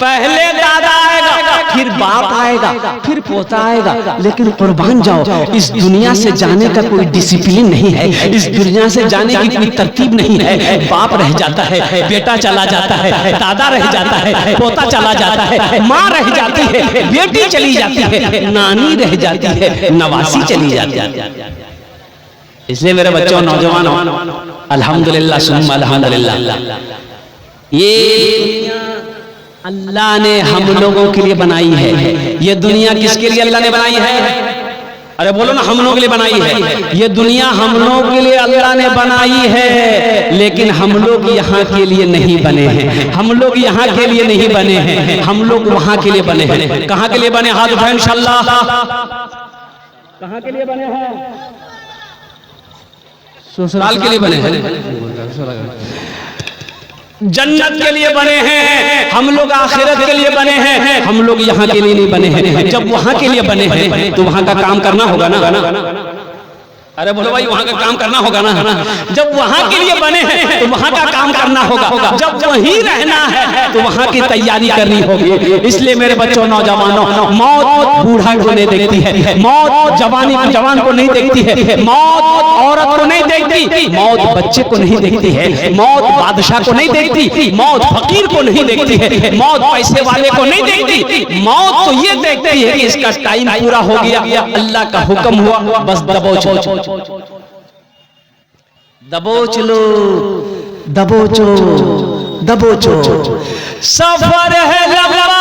पहले दादा आएगा, फिर बाप आएगा, फिर पोता आएगा। लेकिन कुर्बान जाओ, इस दुनिया से जाने का कोई डिसिप्लिन नहीं है, इस दुनिया से जाने की कोई तरतीब नहीं है। बाप रह जाता है, बेटा चला जाता है, दादा रह जाता है, पोता चला जाता है, माँ रह जाती है, बेटी चली जाती है, नानी रह जाती है, नवासी चली जाती है। इसलिए मेरे बच्चों, नौजवानों, अल्हम्दुलिल्लाह सुम्मा अल्हम्दुलिल्लाह, ये अल्लाह ने हम लोगों के लिए बनाई है। ये दुनिया किसके लिए अल्लाह ने बनाई है? अरे बोलो ना, हम लोगों के लिए बनाई है। ये दुनिया हम लोगों के लिए अल्लाह ने बनाई है, लेकिन हम लोग यहाँ के लिए नहीं बने हैं। हम लोग यहाँ के लिए नहीं बने हैं, हम लोग वहाँ के लिए बने हैं। कहाँ के लिए बने? हाथ उठाएं इंशाअल्लाह। कहाँ के लिए बने हैं? ससुराल के लिए बने हैं, जन्नत के लिए बने हैं। हम लोग आखिरत के लिए बने हैं, हम लोग यहाँ के लिए नहीं बने हैं। जब वहाँ के लिए बने हैं तो वहाँ का काम करना होगा ना। अरे बोलो भाई, वहाँ का काम करना होगा ना। जब वहाँ के लिए बने हैं तो वहाँ का काम करना होगा। जब वहीं रहना है तो वहाँ की तैयारी करनी होगी। इसलिए मेरे बच्चों, नौजवानों, मौत बूढ़ा को नहीं देखती है, मौत जवान को नहीं देखती है, मौत औरत को नहीं देखती, मौत बच्चे को नहीं देखती है, मौत बादशाह को नहीं देखती, मौत फकीर को नहीं देखती है, मौत पैसे वाले को नहीं देखती। मौत तो ये देखती है कि इसका टाइम पूरा हो गया, अल्लाह का हुक्म हुआ, बस दबोचो दबोच लो, दबोचो दबोचो। सफर है लंबा,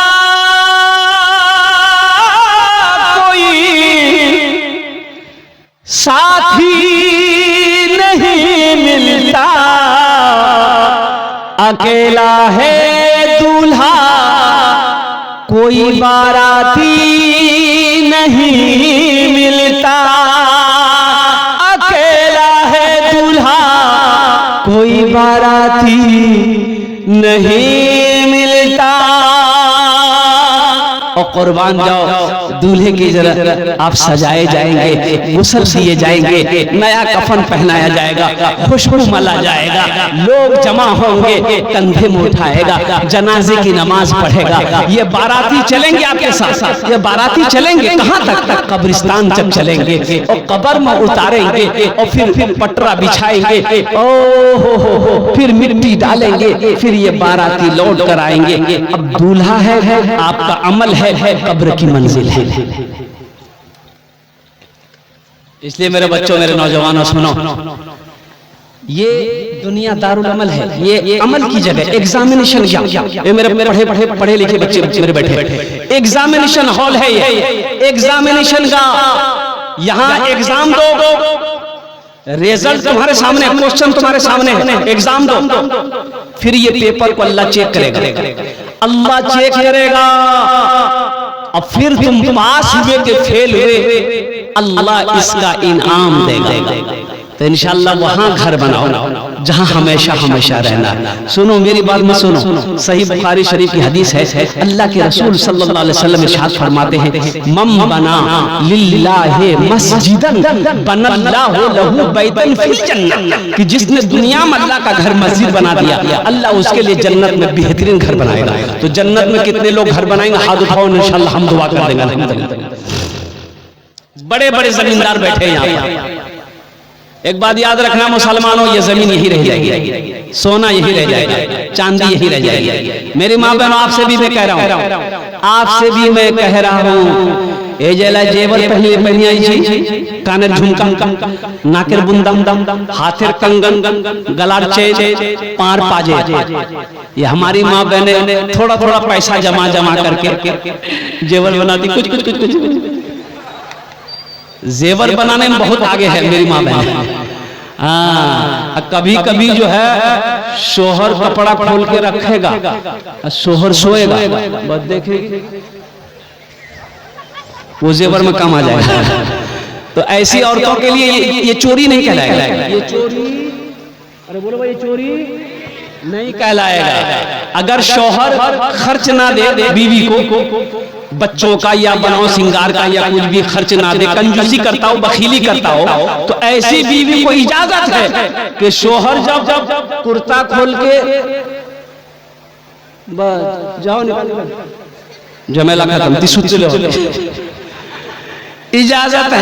कोई साथी नहीं मिलता, अकेला है दूल्हा, कोई बाराती नहीं मिलता, कोई बाराती नहीं मिलता। और कुर्बान जाओ, दूल्हे की जरा आप सजाए जाएंगे, गुस्ल दिए जाएंगे, नया कफन पहनाया जाएगा, खुशबू मला जाएगा, लोग जमा होंगे, कंधे में उठाएगा, जनाजे की नमाज पढ़ेगा। ये बाराती चलेंगे आपके साथ, ये बाराती चलेंगे कहाँ तक? कब्रिस्तान तक चलेंगे और कब्र में उतारेंगे और फिर पटरा बिछाएंगे, ओ फिर मिट्टी डालेंगे, फिर ये बाराती लौट कर आएंगे। अब दूल्हा है, आपका अमल है, कब्र की मंजिल है। इसलिए मेरे बच्चों, मेरे नौजवानों, सुनो, ये दुनिया दारुल अमल है, ये अमल की जगह, एग्जामिनेशन। ये मेरे पढ़े लिखे बच्चे मेरे बैठे, एग्जामिनेशन हॉल है ये, एग्जामिनेशन का। यहाँ एग्जाम दो, रिजल्ट तुम्हारे सामने, क्वेश्चन तुम्हारे सामने है, एग्जाम दो, फिर ये पेपर को अल्लाह चेक करेगा, अल्लाह चेक करेगा, और फिर तुम पास हुए के फेल हुए, अल्लाह इसका इनाम देगा। तो इंशाअल्लाह वहां घर बनाओ जहां हमेशा हमेशा रहना। सुनो मेरी बात में सुनो, सही बुखारी शरीफ की हदीस है, अल्लाह के रसूल सल्लल्लाहु अलैहि वसल्लम इरशाद फरमाते हैं, मम बना लिल्लाहि मस्जिदन बनल्लाहु लहू बैतन फिल जन्नह, कि जिसने दुनिया में अल्लाह का घर मस्जिद बना दिया, अल्लाह उसके लिए जन्नत में बेहतरीन घर बनाएगा। तो जन्नत में कितने लोग घर बनाएंगे? हाथ उठाओ, इंशाअल्लाह हम दुआ कर देंगे। बड़े बड़े जमींदार बैठे हैं यहाँ। एक बात याद रखना मुसलमानों, ये जमीन यही रह जाएगी, सोना यही रह जाएगा, चांदी यही रह जाएगी। मेरी माँ बहनों, आपसे भी मैं कह रहा हूँ, आपसे भी मैं कह रहा हूँ, ए जेला जेवर पहनी आई छी, कानेर झुमका, नाकेर बुंदम, हाथेर कंगन, गलार चेन, पार पाजे, ये हमारी माँ बहने थोड़ा थोड़ा पैसा जमा करके जेवर बनाती। कुछ जेवर बनाने में बहुत आगे है मेरी माँ बहन। हाँ, कभी कभी जो है शोहर कपड़ा खोल के रखेगा, शोहर सोएगा, बस देखेगी वो जेवर में काम आ जाएगा। तो ऐसी औरतों के लिए ये चोरी नहीं कहलाएगा, ये चोरी, अरे बोलो भाई, ये चोरी नहीं कहलाएगा। अगर शौहर खर्च ना दे बीवी को, बच्चों का या बनाओ सिंगार का या कुछ भी खर्च ना दे, कंजूसी करता हो, बखीली करता हो, तो ऐसी बीवी को इजाजत है कि शौहर जब कुर्ता खोल के बस जाओ निकल जमेला खत्म तिसुत्तुले इजाजत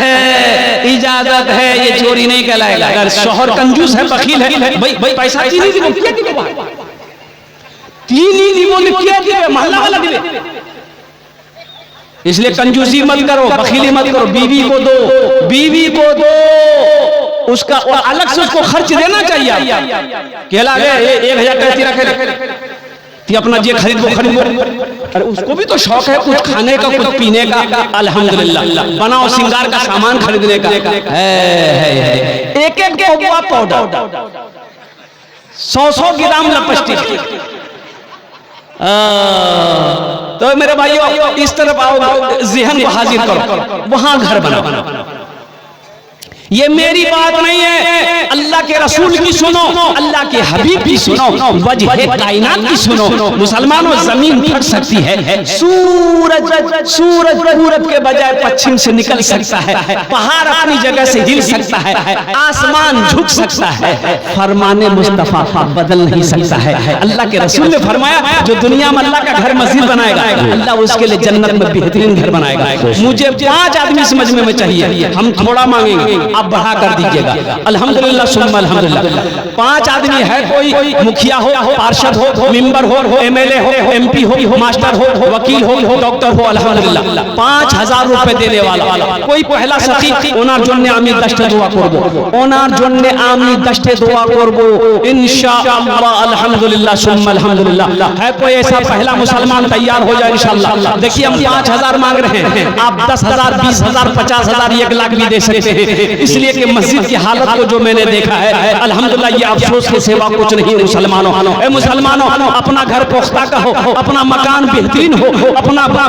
है, ये चोरी नहीं कहलाएगा। अगर शोहर कंजूस है, बखील है, भाई पैसा तीन ही दिबो क्या दिबो, तीन ही दिबो ने क्या दिबे, महल्ला वाला दिबे। इसलिए कंजूसी मत करो, बखीली मत करो। बीवी को दो उसका और अलग से उसको खर्च देना चाहिए। कहला गए 1000 कहती रखे कि अपना जे खरीद वो अरे उसको भी तो शौक है कुछ खाने का, कुछ पीने का। अल्हम्दुलिल्लाह बनाओ श्रृंगार का सामान खरीदने का है। एक कौवा पाउडर, 100 ग्राम लिपस्टिक। तो मेरे भाइयों इस तरफ आओ, ज़हन को हाजिर करो, वहां घर बनाओ। ये मेरी बात नहीं है, अल्लाह के रसूल की सुनो, अल्लाह के हबीब की सुनो, वजह कायनात की सुनो। मुसलमानों जमीन फट सकती है, सूरज पूरब के बजाय पश्चिम से निकल सकता है, पहाड़ अपनी जगह से हिल सकता है, आसमान झुक सकता है, फरमाने मुस्तफा बदल नहीं सकता है। अल्लाह के रसूल ने फरमाया जो दुनिया में अल्लाह का घर मस्जिद बनाएगा, अल्लाह उसके लिए जन्नत में बेहतरीन घर बनाएगा। मुझे 5 आदमी समझ में चाहिए, हम थोड़ा मांगेंगे, आप बढ़ा कर दीजिएगा। अल्हम्दुलिल्लाह सुम्मा अल्हम्दुलिल्लाह। 5 आदमी है, कोई मुखिया हो, पार्षद हो, मेंबर हो, एमएलए हो, एमपी हो, मास्टर हो, वकील हो, डॉक्टर हो, अल्हम्दुलिल्लाह 5000 रुपए देने वाला कोई पहला सखी ओनार जन्ने आमी 10 दुआ करबो, ओनार जन्ने आमी 10 दुआ करबो इंशाअल्लाह। अल्हम्दुलिल्लाह सुम्मा अल्हम्दुलिल्लाह। है कोई ऐसा पहला मुसलमान तैयार हो जाए इंशाअल्लाह। देखिए हम 5000 मांग रहे हैं, आप 10,000 20,000 50,000 1 लाख भी दे सकते हैं। इसलिए कि मस्जिद की हालत को जो मैंने देखा है, अल्हम्दुलिल्लाह ये अफसोस के सिवा कुछ नहीं। मुसलमानों अपना घर पुख्ता का हो, अपना मकान बेहतरीन हो,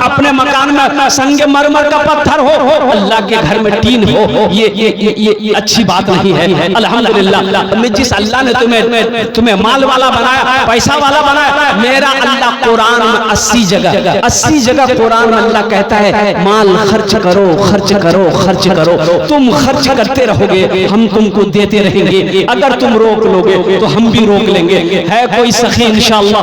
अपने मकान में संगे मरमर का पत्थर हो, अल्लाह के घर में टीन हो, ये अच्छी बात नहीं है। अल्हम्दुलिल्लाह जिस अल्लाह ने तुम्हें माल वाला बनाया, पैसा वाला बनाया, मेरा अल्लाह कुरान में 80 जगह कुरान में अल्लाह कहता है माल खर्च करो, खर्च करो, खर्च करो। तुम खर्च करते रहोगे, हम तुमको देते रहेंगे। अगर तुम रोक लोगे तो हम भी रोक लेंगे। है कोई सखी इंशाअल्लाह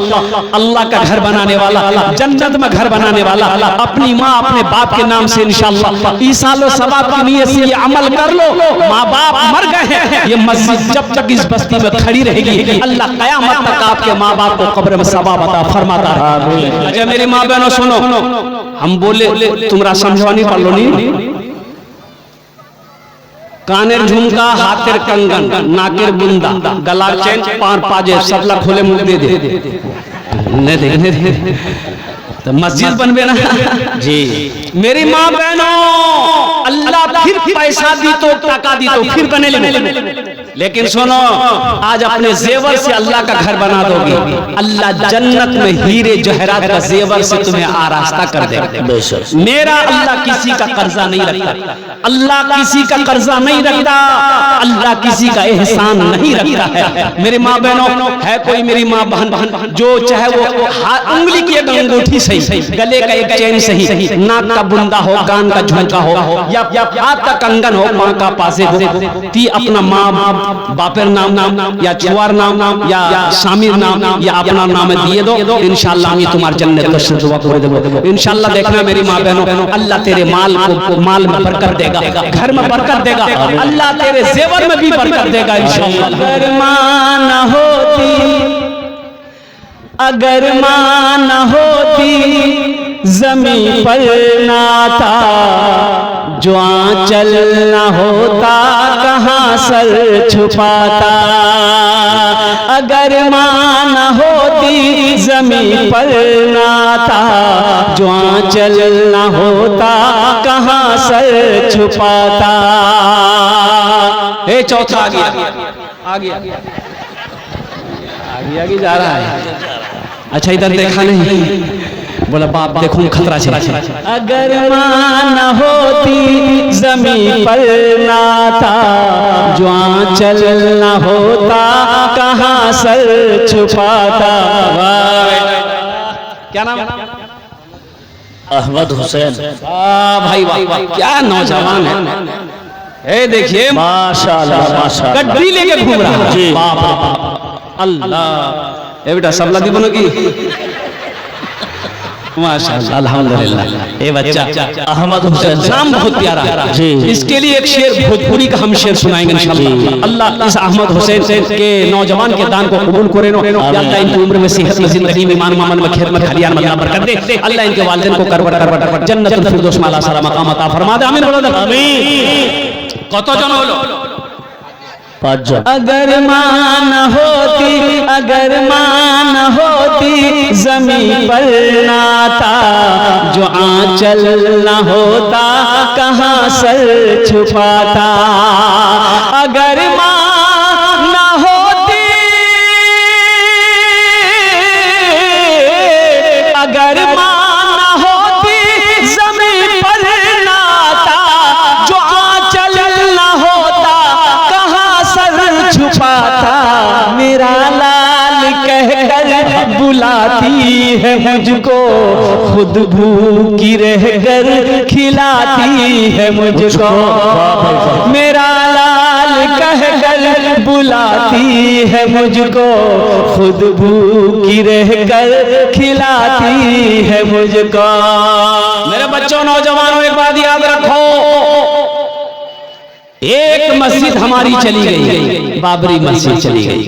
अल्लाह का घर बनाने वाला, जन्नत में घर बनाने वाला, अपनी माँ अपने बाप के नाम से इंशाअल्लाह ईसालो सवाब की नीयत से ये अमल कर लो। माँ बाप मर गए हैं, ये मस्जिद जब तक इस बस्ती में खड़ी रहेगी, अल्लाह कयामत तक आपके माँ बाप को कब्र में सवाब अता फरमाता है। अच्छा मेरी माँ बहनों सुनो, हम बोले तुमरा समझवानी पालो नहीं, कानेर झुमका, हाथेर कंगन, नाकेर बुंदा, गला चेन, पार पाजे सबला खोले मुंह दे दे तो मस्जिद बनबे ना जी। मेरी माँ बहनों अल्लाह फिर पैसा दी तो टाका दी तो फिर बने लेकिन सुनो आज अपने जेवर से अल्लाह का घर बना दोगे, अल्लाह जन्नत में हीरे जहरात का जेवर से तुम्हें आरास्ता कर देगा। मेरा अल्लाह किसी का कर्जा नहीं रखता, अल्लाह किसी का कर्जा नहीं रखता, अल्लाह किसी का एहसान नहीं रखता है। मेरी माँ बहनों है कोई मेरी माँ बहन जो चाहे वो उंगली की एक अंगूठी सही, गले का एक चेन सही, नाक का बुंदा हो, कान का झुमका हो, या हाथ का कंगन हो, माँ का पासे हो, ती अपना माँ बापेर नाम या चुवार नाम या शामिर नाम या अपना नाम दिए दो, इंशाअल्लाह हम तुम्हारे जन्नत का दुआ कर देबो इंशाअल्लाह। देखना मेरी माँ बहनों अल्लाह तेरे माल में बरकत देगा, घर में बरकत देगा, अल्लाह तेरे जेवर में भी बरकत देगा इंशाअल्लाह। अगर माँ न होती ज़मीं पर नाता, जो आंचल न होता कहाँ सर छुपाता। अगर माँ न होती ज़मीं पर नाता, जो आंचल न होता कहाँ सर छुपाता। हे चौथा आगे जा रहा है। अच्छा इधर देखा नहीं, बोला बाप देखो खतरा चला। अगर माँ न होती ज़मीं पर नाता, जो आंचल न होता कहाँ सर छुपाता। क्या नाम? अहमद हुसैन। भाई वाह क्या नौजवान है। देखिए माशाअल्लाह माशाअल्लाह, गड्डी लेके घूम रहा है। जी बाप अल्लाह। ए बेटा सब लगी बनो की माशाअल्लाह अल्हम्दुलिल्लाह। ये बच्चा अहमद हुसैन नाम बहुत प्यारा है जी। इसके लिए एक शेर भोजपुरी का हम शेर सुनाएंगे इंशाअल्लाह। अल्लाह इस अहमद हुसैन के नौजवान के दान को कबूल करे नो। अल्लाह इनकी उम्र में सेहत में जिंदगी में ईमान मामन में खैर में खलियान में बरकत दे। अल्लाह इनके वालिदैन को करवट जन्नतुल फिरदौस में आला सारा मकाम अता फरमा दे। आमीन आमीन। कत जन हलो? 5 जन। अगर मान होती ज़मीं पर नाता, जो आंचल न होता कहाँ सर छुपाता। अगर मां न होती, अगर मां न होती ज़मीं पर नाता, जो आंचल न होता कहाँ सर छुपाता। मेरा लाल कहकर बुलाती है मुझको, खुद भूखी रहकर खिलाती है मुझको। मेरा लाल कहकर बुलाती है मुझको, खुद भूखी रहकर खिलाती है मुझको। मेरे बच्चों नौजवानों एक बात याद रखो, एक मस्जिद हमारी चली गई, बाबरी मस्जिद चली गई।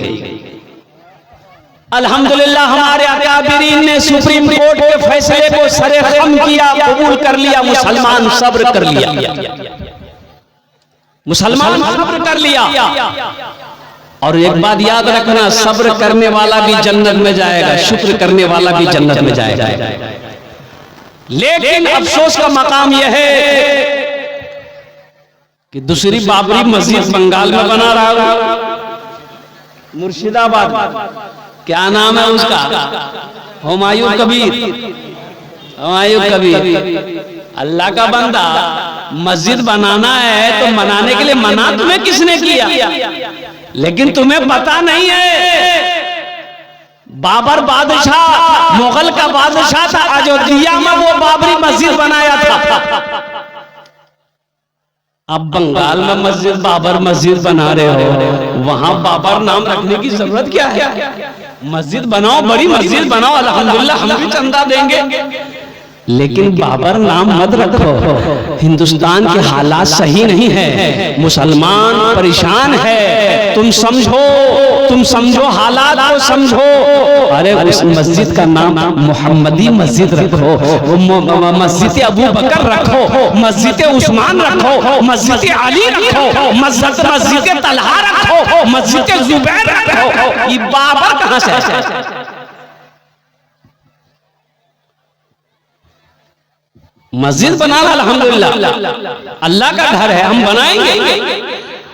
अल्हम्दुलिल्लाह हमारे अकाबिरीन ने सुप्रीम कोर्ट के फैसले को सरे खम किया, कबूल कर लिया। मुसलमान सब्र कर लिया, मुसलमान सब्र कर लिया। और एक बात याद रखना, सब्र करने वाला भी जन्नत में जाएगा, शुक्र करने वाला भी जन्नत में जाएगा। लेकिन अफसोस का मकाम यह है कि दूसरी बाबरी मस्जिद बंगाल में बना रहा है, मुर्शिदाबाद। क्या नाम है उसका? हुमायूं कबीर। हुमायूं कबीर अल्लाह का बंदा, मस्जिद बनाना है तो बनाने के लिए मना तुम्हें किसने किया? लेकिन तुम्हें पता नहीं है, बाबर बादशाह, मुगल का बादशाह था, अयोध्या में वो बाबरी मस्जिद बनाया था। अब बंगाल में मस्जिद बाबर मस्जिद बना रहे हो, वहां बाबर नाम रखने की जरूरत क्या है? मस्जिद बनाओ, बड़ी मस्जिद बनाओ, अल्हम्दुलिल्लाह हम भी चंदा देंगे, लेकिन बाबर नाम मत रखो। हिंदुस्तान के हालात सही नहीं है, मुसलमान परेशान है। तुम समझो हालात को समझो। अरे उस मस्जिद का नाम मोहम्मदी मस्जिद रखो, मस्जिद अबू बकर रखो, मस्जिद उस्मान रखो, मस्जिद अली रखो, मस्जिद तलहा रखो, मस्जिद जुबैर रखो। ये बाबर कहां से है? मस्जिद बनाना अल्हम्दुलिल्लाह अल्लाह का घर है, हम बनाएंगे,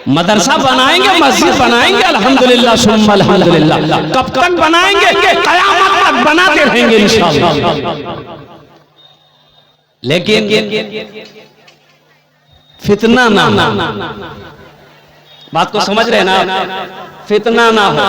मदरसा बनाएंगे, मस्जिद बनाएंगे, अल्हम्दुलिल्लाह सुम्मा अल्हम्दुलिल्लाह। कब तक बनाएंगे? क़यामत तक बनाते रहेंगे इंशाअल्लाह। लेकिन फितना ना, बात को समझ रहे ना, फितना ना हो।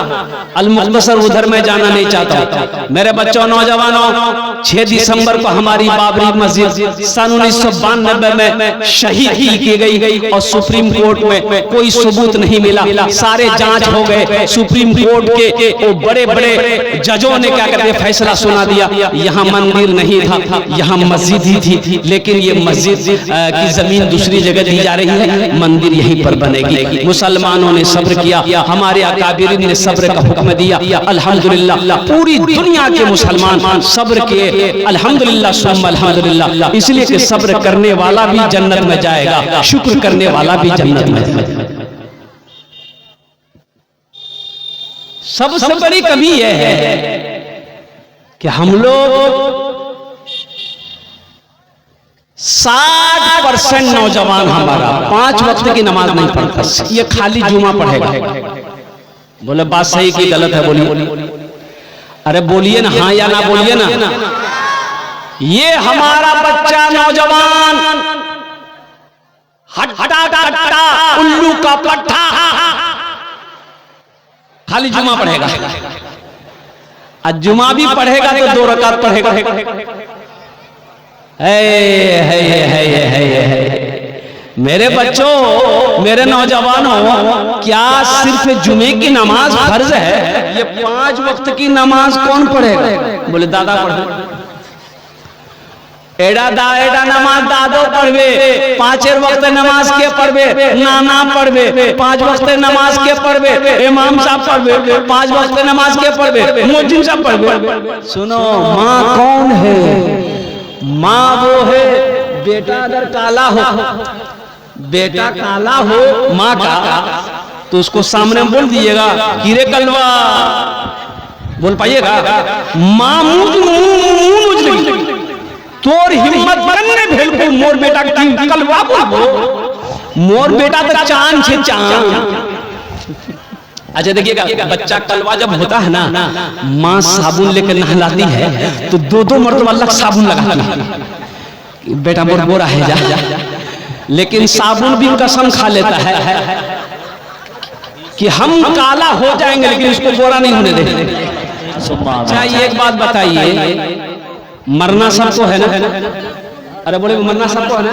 अल-मुख्तसर उधर मैं जाना नहीं चाहता। मेरे बच्चों नौजवानों, 6 दिसंबर को हमारी बाबरी मस्जिद सन 1992 में शहीद की गई और सुप्रीम कोर्ट में कोई सबूत नहीं मिला। सारे जांच हो गए, सुप्रीम कोर्ट के वो बड़े बड़े जजों ने क्या कहते फैसला सुना दिया, यहाँ मंदिर नहीं था, यहाँ मस्जिद ही थी। लेकिन ये मस्जिद की जमीन दूसरी जगह दी जा रही है, मंदिर यहीं पर बनेगी। मुसलमानों ने सब्र किया, हमारे अकाबिरीन ने सब्र का हुक्म दिया। अल्हम्दुलिल्लाह पूरी दुनिया के मुसलमान सब्र किए, अल्हम्दुलिल्लाह सुम्मा अल्हम्दुलिल्लाह। इसलिए कि सब्र करने वाला भी जन्नत में जाएगा, शुक्र करने वाला भी जन्नत में जाएगा। सबसे बड़ी कमी यह है कि हम लोग 60% नौजवान हमारा 5 वक्त की नमाज नहीं पढ़ता, ये खाली जुमा पढ़ेगा। बोले बात सही की गलत है? बोलिए, अरे बोलिए ना, हाँ या ना बोलिए ना। ये हमारा बच्चा नौजवान हट्टा कट्टा उल्लू का पट्टा खाली जुमा पढ़ेगा, और जुमा भी पढ़ेगा तो 2 रकात पढ़ेगा। मेरे बच्चों, मेरे नौजवानों, क्या सिर्फ जुमे की नमाज फर्ज है? ये 5 वक्त की नमाज कौन पढ़ेगा? बोले दादा पढ़े। एडा दा एडा नमाज दादो पढ़वे, पांचेर वक्त नमाज के पढ़वे, नाना पढ़वे, 5 वक्त नमाज के पढ़वे, इमाम साहब पढ़वे, 5 वक्त नमाज के पढ़वे, मुअज्जिन साहब पढ़वे। सुनो, माँ कौन है? माँ वो है, बेटा अगर काला हो, बेटा काला हो माँ का, तो उसको सामने बोल दीजिएगा कि रे कलवा, बोल पाइएगा? माँ मुझ तोर हिम्मत बनने भेल को मोर बेटा की कलवा बोलबो, मोर बेटा तो चांद छे चांद। अच्छा देखिएगा, बच्चा कलवा जब होता है ना, माँ साबुन लेकर नहलाती है तो 2-2 मरतबा अलग साबुन लगाती है, बेटा मोर बोरा है जा। लेकिन साबुन भी कसम खा लेता है कि हम काला हो जाएंगे लेकिन इसको गोरा नहीं होने देंगे। अच्छा ये एक बात बताइए, मरना सबको है ना? अरे बोले मरना सबको है ना?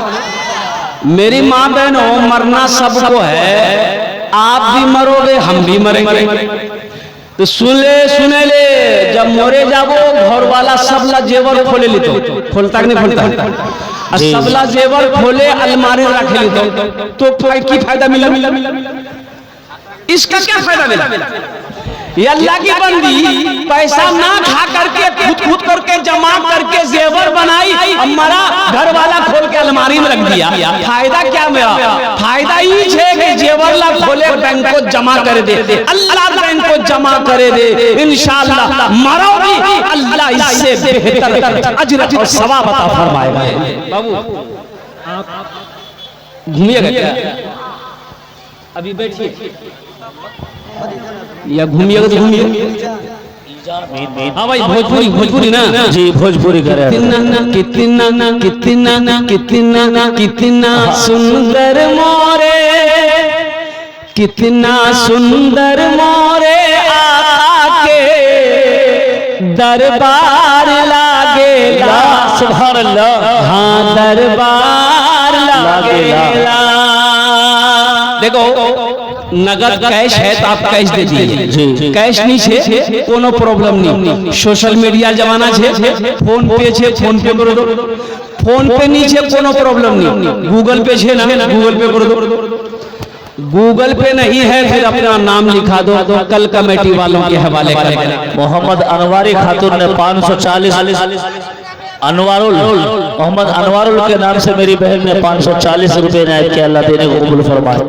मेरी माँ बहनों, मरना सबको है, आप भी मरोगे हम भी मरेंगे। तो सुने ले, जब मोरे जाबो घर वाला सबला जेवर खोले ली, तो खोलता कि नहीं खोलता? सबला जेवर खोले अलमारी रखे ली, तो की फायदा मिला? इसका क्या फायदा मिला? ये अल्लाह की बंदी पैसा ना खा करके खुद करके जमा करके जेवर बनाई, अब मरा, घर वाला खोल के अलमारी में रख दिया। फायदा क्या मेरा? फायदा ये है कि जेवर ला खोले बैंक को जमा कर दे, अल्लाह बैंक को जमा करे दे, इंशाअल्लाह मरोगी अल्लाह इससे बेहतर अजर और सवाब अता फरमाएगा। बाबू आप घूमिएगा क्या? अभी बैठिए या घूमिएगा तो घूमिए। हाँ भाई, भोजपुरी ना जी, भोजपुरी करे। कितना सुंदर मोरे, कितना सुंदर मोरे आका के दरबार लागेला। सुभान अल्लाह। हाँ दरबार लागेला। देखो नगद कैश है तो आप कैश दे दीजिए, कैश नहीं छे कोनो प्रॉब्लम नहीं। सोशल मीडिया जमाना छे, फोन पे छे, फोन पे कर दो। फोन पे नहीं छे कोनो प्रॉब्लम नहीं, गूगल पे छे ना, गूगल पे कर दो। गूगल पे नहीं है फिर अपना नाम लिखा दो, कल कमेटी वालों के हवाले कर। मोहम्मद अनवारी खातून ने 540 अनवारुल, मोहम्मद अनवारुल के नाम से मेरी बहन ने 540 रुपए नायब के, अल्लाह देने को कबूल फरमाए।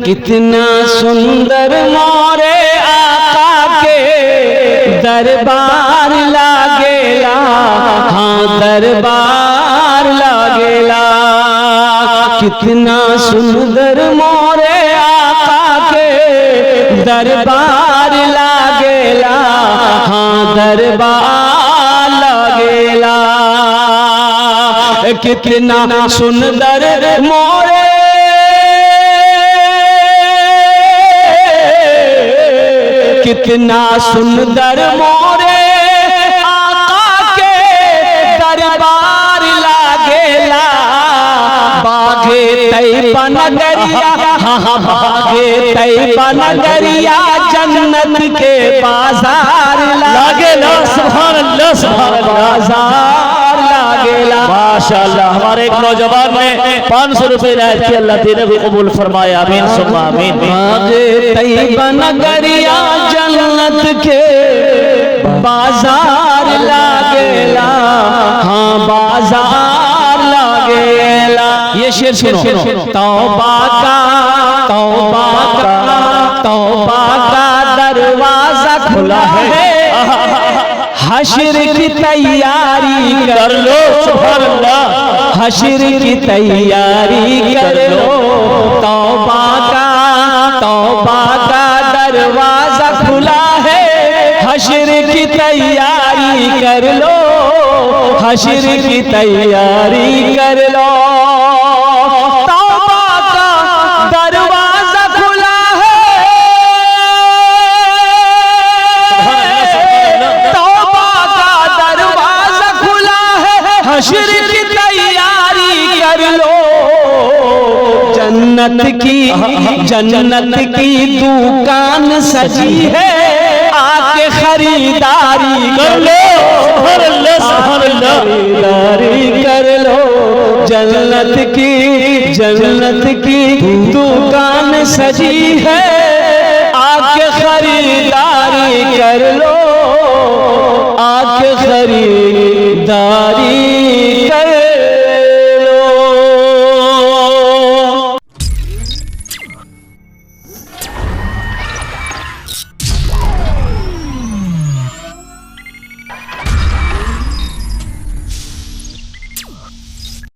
कितना सुंदर मोरे आका के दरबार लागेला। हाँ दरबार लागेला। कितना सुंदर मोरे आका के दरबार लागेला। हाँ दरबार लागेला। कितना सुंदर मोरे, कितना सुंदर मोरे आका के दरबार लागेला। बागे तैयबा नगरिया, हाँ बागे तैयबा नगरिया, जन्नत के बाजार लागेला। सुभान अल्लाह, सुभान अल्लाह। बाजार लागेला। माशाअल्लाह, हमारे एक नौजवान ने 500 रुपए नायब के, अल्लाह देने को कबूल फरमाए। आमीन सुम्मा आमीन। बागे तैयबा नगरिया, जन्नत के बाजार लागेला। हाँ बाजार लागेला। ये शेर सुनो। तौबा का दरवाजा खुला है, हश्र की तैयारी कर लो। सुभान अल्लाह। हश्र की तैयारी कर लो। तौबा का दरवाजा खुला है, हश्र की तैयारी कर लो। हश्र की तैयारी कर लो। तौबा का दरवाजा खुला है, तौबा का दरवाजा खुला है, हश्र की तैयारी कर लो। जन्नत की दुकान सजी है, आके खरीदारी कर लो। सुभान अल्लाह, सुभान अल्लाह। जन्नत की दुकान सजी है, आके खरीदारी कर लो, आके खरीदारी